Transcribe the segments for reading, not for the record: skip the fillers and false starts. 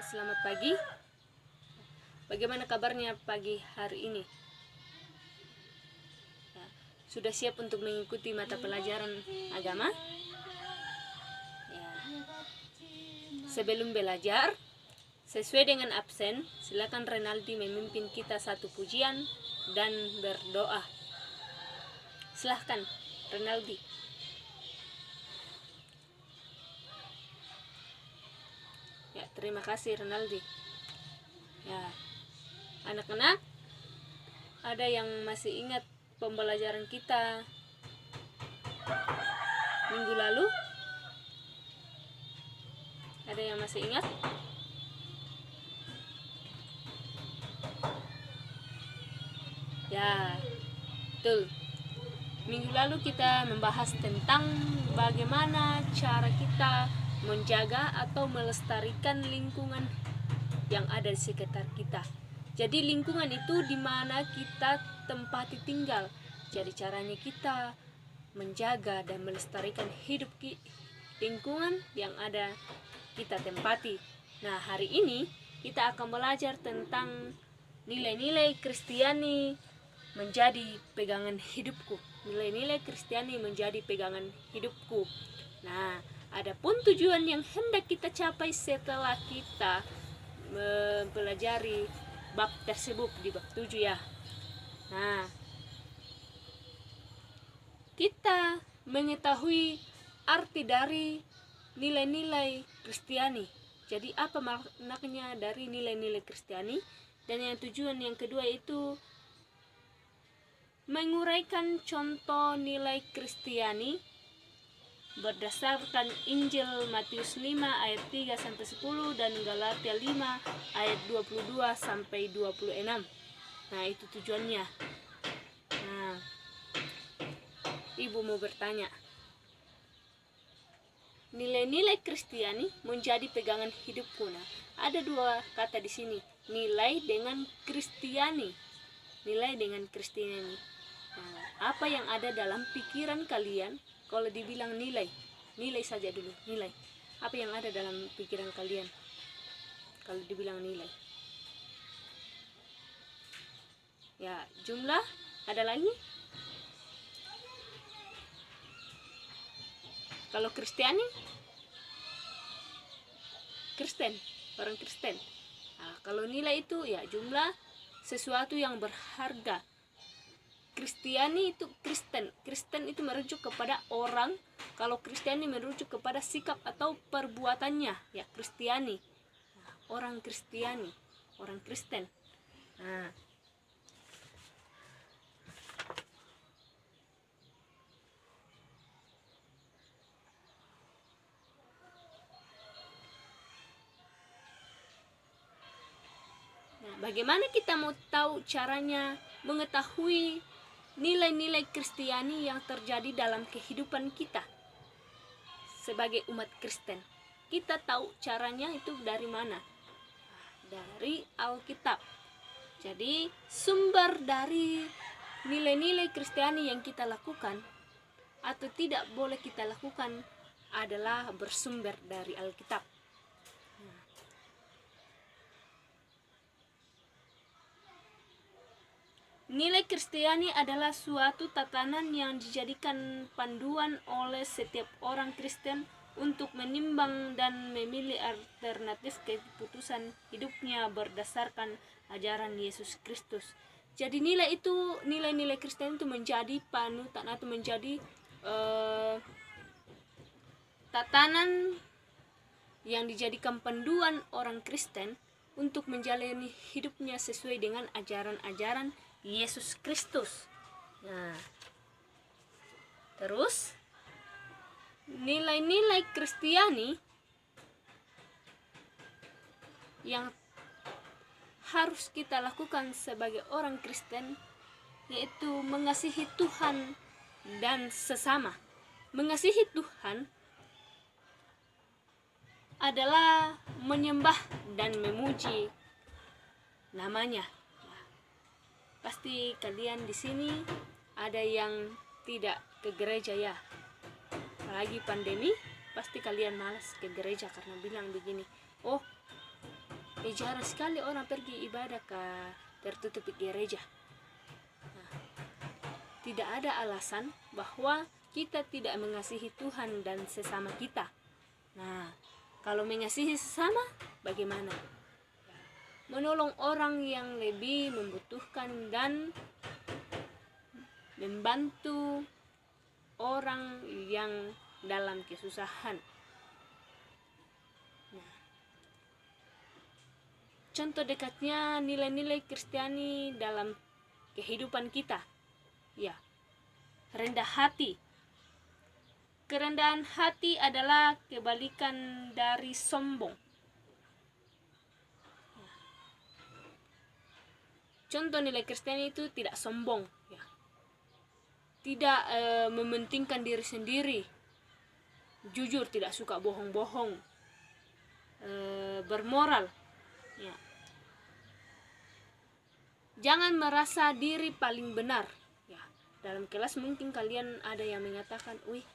Selamat pagi. Bagaimana kabarnya pagi hari ini? Ya, sudah siap untuk mengikuti mata pelajaran agama? Ya. Sebelum belajar, sesuai dengan absen, silakan Renaldi memimpin kita satu pujian dan berdoa. Silahkan Renaldi. Ya, terima kasih Renaldi. Ya, anak-anak, ada yang masih ingat pembelajaran kita minggu lalu? Ada yang masih ingat? Ya, betul. Minggu lalu kita membahas tentang bagaimana cara kita menjaga atau melestarikan lingkungan yang ada di sekitar kita. Jadi lingkungan itu di mana kita tempati tinggal. Jadi caranya kita menjaga dan melestarikan hidup lingkungan yang ada kita tempati. Nah, hari ini kita akan belajar tentang nilai-nilai Kristiani menjadi pegangan hidupku. Nilai-nilai Kristiani menjadi pegangan hidupku. Nah, adapun tujuan yang hendak kita capai setelah kita mempelajari bab tersebut di bab 7 ya. Nah, kita mengetahui arti dari nilai-nilai Kristiani. Jadi apa maknanya dari nilai-nilai Kristiani? Dan yang tujuan yang kedua itu menguraikan contoh nilai Kristiani berdasarkan Injil Matius 5 ayat 3 sampai 10 dan Galatia 5 ayat 22 sampai 26. Nah, itu tujuannya. Nah, Ibu mau bertanya. Nilai-nilai Kristiani menjadi pegangan hidupku. Nah, ada dua kata di sini, nilai dengan Kristiani. Nilai dengan Kristiani. Nah, apa yang ada dalam pikiran kalian kalau dibilang nilai? Nilai saja dulu, nilai. Apa yang ada dalam pikiran kalian kalau dibilang nilai? Ya, jumlah, ada lagi? Kalau Kristiani? Kristen, orang Kristen. Nah, kalau nilai itu ya jumlah sesuatu yang berharga. Kristiani itu Kristen. Kristen itu merujuk kepada orang. Kalau Kristiani merujuk kepada sikap atau perbuatannya. Ya, Kristiani. Nah, orang Kristiani, orang Kristen. Nah, bagaimana kita mau tahu caranya mengetahui nilai-nilai Kristiani yang terjadi dalam kehidupan kita sebagai umat Kristen? Kita tahu caranya itu dari mana? Dari Alkitab. Jadi sumber dari nilai-nilai Kristiani yang kita lakukan atau tidak boleh kita lakukan adalah bersumber dari Alkitab. Nilai Kristiani adalah suatu tatanan yang dijadikan panduan oleh setiap orang Kristen untuk menimbang dan memilih alternatif keputusan hidupnya berdasarkan ajaran Yesus Kristus. Jadi nilai-nilai Kristen itu menjadi panutan atau menjadi tatanan yang dijadikan panduan orang Kristen untuk menjalani hidupnya sesuai dengan ajaran-ajaran Yesus Kristus. Nah, terus nilai-nilai Kristiani yang harus kita lakukan sebagai orang Kristen yaitu mengasihi Tuhan dan sesama. Mengasihi Tuhan adalah menyembah dan memuji namanya. Pasti kalian di sini ada yang tidak ke gereja ya. Apalagi pandemi, pasti kalian malas ke gereja karena bilang begini, oh jarang sekali orang pergi ibadah ke tertutup gereja. Nah, tidak ada alasan bahwa kita tidak mengasihi Tuhan dan sesama kita. Nah, kalau mengasihi sesama, bagaimana? Menolong orang yang lebih membutuhkan dan membantu orang yang dalam kesusahan. Nah, contoh dekatnya nilai-nilai Kristiani dalam kehidupan kita. Ya, rendah hati. Kerendahan hati adalah kebalikan dari sombong. Contoh nilai Kristiani itu tidak sombong, ya. Tidak mementingkan diri sendiri, jujur, tidak suka bohong-bohong, bermoral, ya. Jangan merasa diri paling benar, ya. Dalam kelas mungkin kalian ada yang mengatakan, wih,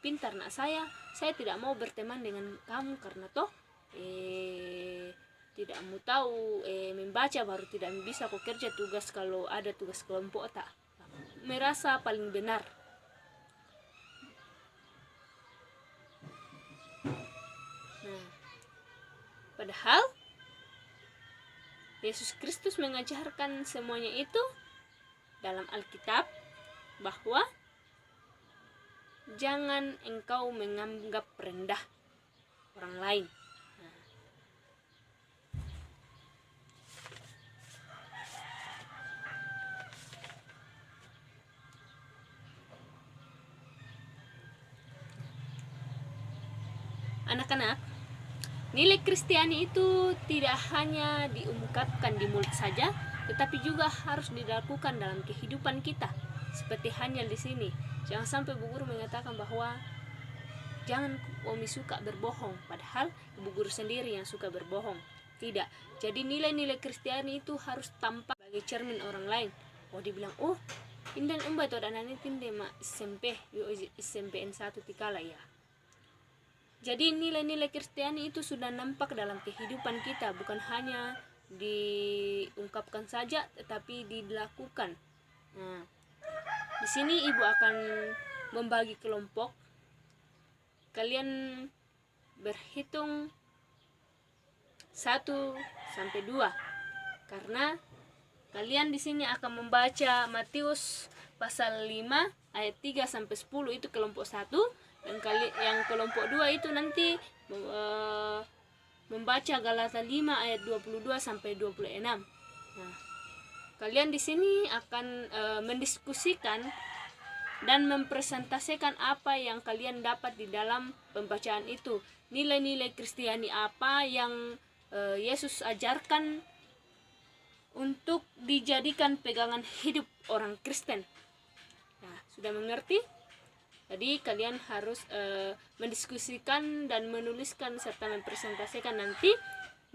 pintar nak saya tidak mau berteman dengan kamu karena toh tidak mau tahu membaca, baru tidak bisa kok kerja tugas kalau ada tugas kelompok tak. Merasa paling benar. Nah, padahal Yesus Kristus mengajarkan semuanya itu dalam Alkitab, bahwa jangan engkau menganggap rendah orang lain. Anak-anak, nilai Kristiani itu tidak hanya diungkapkan di mulut saja, tetapi juga harus dilakukan dalam kehidupan kita. Seperti hanya di sini, jangan sampai Bu Guru mengatakan bahwa jangan Umi suka berbohong, padahal Ibu Guru sendiri yang suka berbohong. Tidak. Jadi nilai-nilai Kristiani itu harus tampak sebagai cermin orang lain. Oh, dibilang, oh, indan umba itu anak tinde mak SMP, SMPN 1 tikala ya. Jadi nilai-nilai Kristiani itu sudah nampak dalam kehidupan kita, bukan hanya diungkapkan saja, tetapi dilakukan. Nah, di sini Ibu akan membagi kelompok. Kalian berhitung 1 sampai 2, karena kalian di sini akan membaca Matius pasal 5 ayat 3 sampai 10 itu kelompok 1. Dan yang kelompok 2 itu nanti membaca Galata 5 ayat 22 sampai 26. Nah, kalian di sini akan mendiskusikan dan mempresentasikan apa yang kalian dapat di dalam pembacaan itu. Nilai-nilai Kristiani apa yang Yesus ajarkan untuk dijadikan pegangan hidup orang Kristen. Nah, sudah mengerti? Jadi kalian harus mendiskusikan dan menuliskan serta mempresentasikan nanti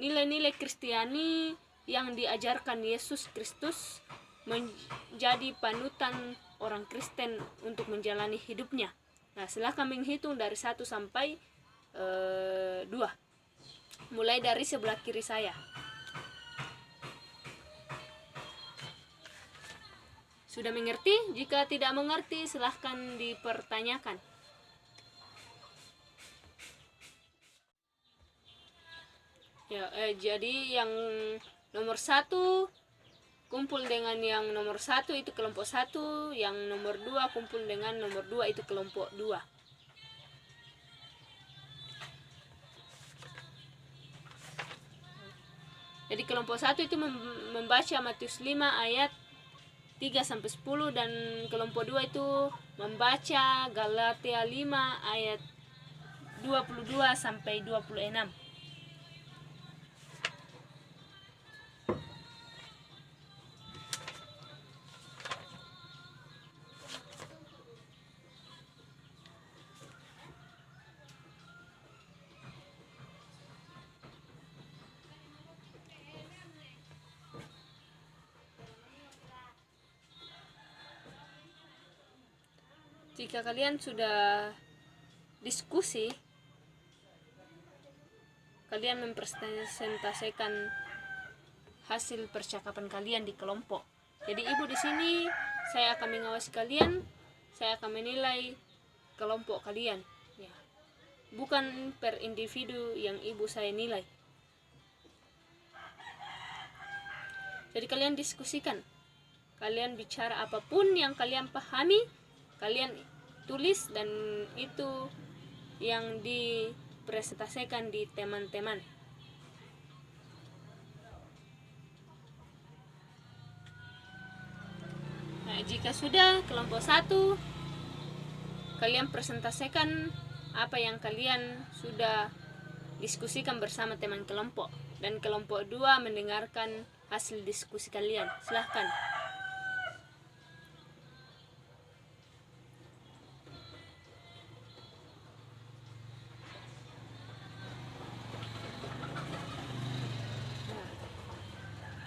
nilai-nilai Kristiani yang diajarkan Yesus Kristus menjadi panutan orang Kristen untuk menjalani hidupnya. Nah, silahkan menghitung dari 1 sampai 2. Mulai dari sebelah kiri saya. Sudah mengerti? Jika tidak mengerti, silahkan dipertanyakan. Ya, jadi yang nomor 1 kumpul dengan yang nomor 1 itu kelompok 1, yang nomor 2 kumpul dengan nomor 2 itu kelompok 2. Jadi kelompok 1 itu membaca Matius 5 ayat 3 sampai 10, dan kelompok 2 itu membaca Galatia 5 ayat 22 sampai 26. Jika kalian sudah diskusi, kalian mempresentasikan hasil percakapan kalian di kelompok. Jadi ibu di sini saya akan mengawasi kalian, saya akan menilai kelompok kalian, ya. Bukan per individu yang ibu saya nilai. Jadi kalian diskusikan, kalian bicara apapun yang kalian pahami, kalian tulis, dan itu yang dipresentasikan di teman-teman. Nah, jika sudah kelompok 1, kalian presentasikan apa yang kalian sudah diskusikan bersama teman kelompok, dan kelompok 2 mendengarkan hasil diskusi kalian. Silahkan.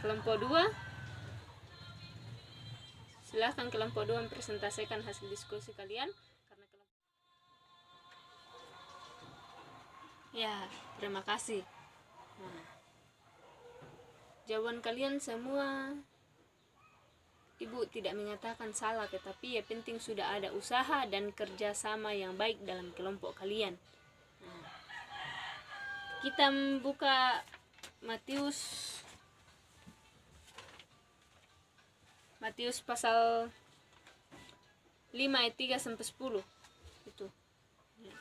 Kelompok 2, silahkan kelompok 2 mempresentasikan hasil diskusi kalian. Karena ya, terima kasih. Nah, jawaban kalian semua ibu tidak mengatakan salah, tetapi ya penting sudah ada usaha dan kerjasama yang baik dalam kelompok kalian. Nah, kita membuka Matius pasal 5 ayat 3 sampai 10 itu. Ya.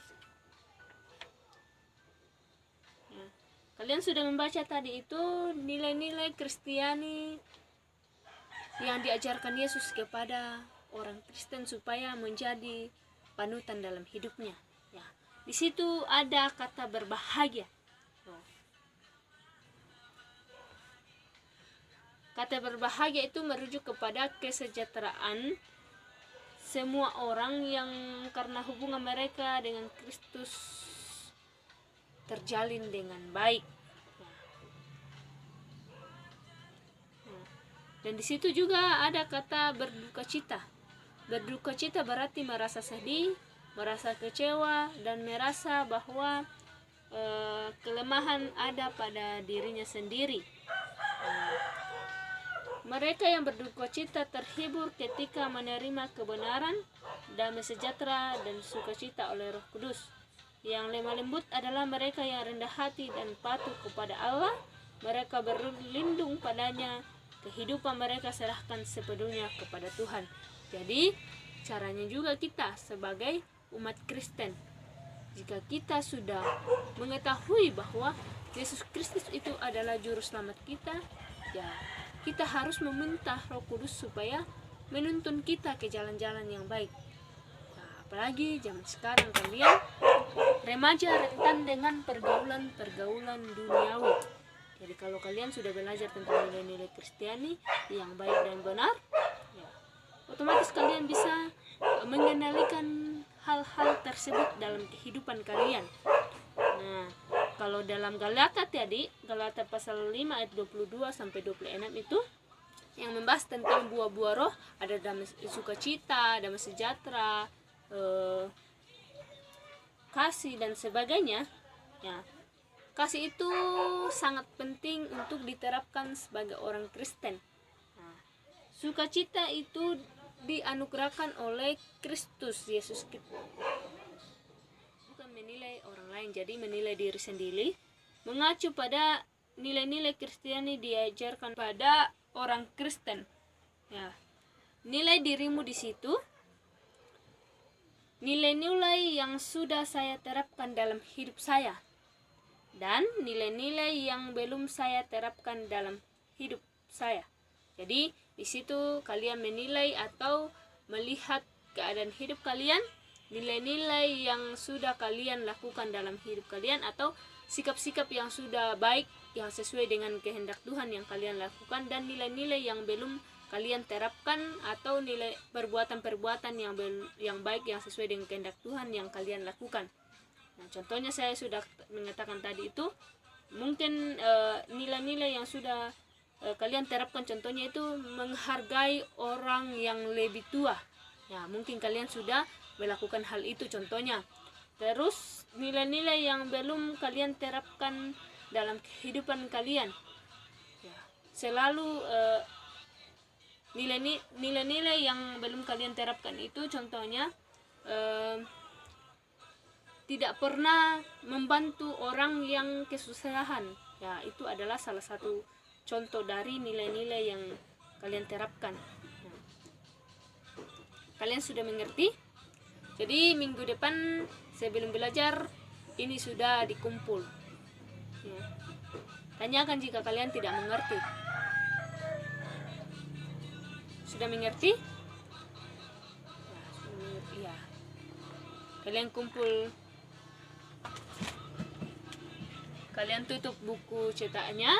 Kalian sudah membaca tadi itu nilai-nilai Kristiani yang diajarkan Yesus kepada orang Kristen supaya menjadi panutan dalam hidupnya. Ya. Di situ ada kata berbahagia. Kata berbahagia itu merujuk kepada kesejahteraan semua orang yang karena hubungan mereka dengan Kristus terjalin dengan baik. Dan di situ juga ada kata berduka cita. Berduka cita berarti merasa sedih, merasa kecewa, dan merasa bahwa kelemahan ada pada dirinya sendiri. Mereka yang berduka cita terhibur ketika menerima kebenaran, damai sejahtera, dan sukacita oleh Roh Kudus. Yang lemah lembut adalah mereka yang rendah hati dan patuh kepada Allah. Mereka berlindung padanya, kehidupan mereka serahkan sepenuhnya kepada Tuhan. Jadi caranya juga kita sebagai umat Kristen, jika kita sudah mengetahui bahwa Yesus Kristus itu adalah juru selamat kita, ya kita harus meminta Roh Kudus supaya menuntun kita ke jalan-jalan yang baik. Nah, apalagi zaman sekarang kalian remaja rentan dengan pergaulan duniawi. Jadi kalau kalian sudah belajar tentang nilai-nilai Kristiani yang baik dan benar, ya, otomatis kalian bisa mengenalikan hal-hal tersebut dalam kehidupan kalian. Nah, kalau dalam Galata tadi, Galata pasal 5 ayat 22 sampai 26 itu yang membahas tentang buah-buah roh, ada damai sukacita, damai sejahtera, kasih dan sebagainya. Ya, kasih itu sangat penting untuk diterapkan sebagai orang Kristen. Nah, sukacita itu dianugerahkan oleh Kristus Yesus. Bukan menilai orang lain, jadi menilai diri sendiri, mengacu pada nilai-nilai Kristiani diajarkan pada orang Kristen. Ya, nilai dirimu di situ, nilai-nilai yang sudah saya terapkan dalam hidup saya, dan nilai-nilai yang belum saya terapkan dalam hidup saya. Jadi di situ kalian menilai atau melihat keadaan hidup kalian, nilai-nilai yang sudah kalian lakukan dalam hidup kalian, atau sikap-sikap yang sudah baik yang sesuai dengan kehendak Tuhan yang kalian lakukan, dan nilai-nilai yang belum kalian terapkan, atau nilai perbuatan-perbuatan yang baik yang sesuai dengan kehendak Tuhan yang kalian lakukan. Nah, contohnya saya sudah mengatakan tadi itu, mungkin nilai-nilai yang sudah kalian terapkan, contohnya itu menghargai orang yang lebih tua. Ya, mungkin kalian sudah melakukan hal itu contohnya. Terus nilai-nilai yang belum kalian terapkan dalam kehidupan kalian. Ya, selalu nilai-nilai yang belum kalian terapkan itu, contohnya tidak pernah membantu orang yang kesusahan. Ya, itu adalah salah satu contoh dari nilai-nilai yang kalian terapkan. Nah, kalian sudah mengerti? Jadi minggu depan sebelum belajar ini sudah dikumpul. Ya. Tanyakan jika kalian tidak mengerti. Sudah mengerti? Ya, sudah mengerti ya. Kalian kumpul. Kalian tutup buku cetaknya.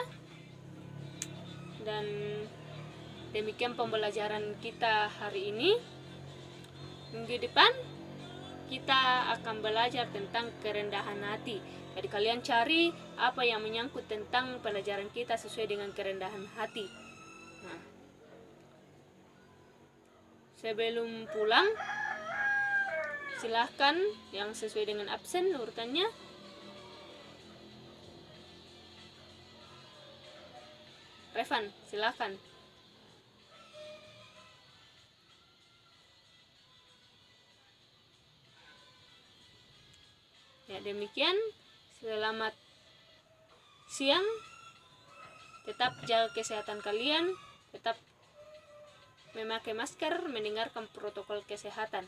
Dan demikian pembelajaran kita hari ini. Minggu depan kita akan belajar tentang kerendahan hati. Jadi kalian cari apa yang menyangkut tentang pelajaran kita sesuai dengan kerendahan hati. Nah, sebelum pulang, silahkan yang sesuai dengan absen urutannya. Revan, silahkan. Ya, demikian. Selamat siang. Tetap jaga kesehatan kalian. Tetap memakai masker, mendengarkan protokol kesehatan.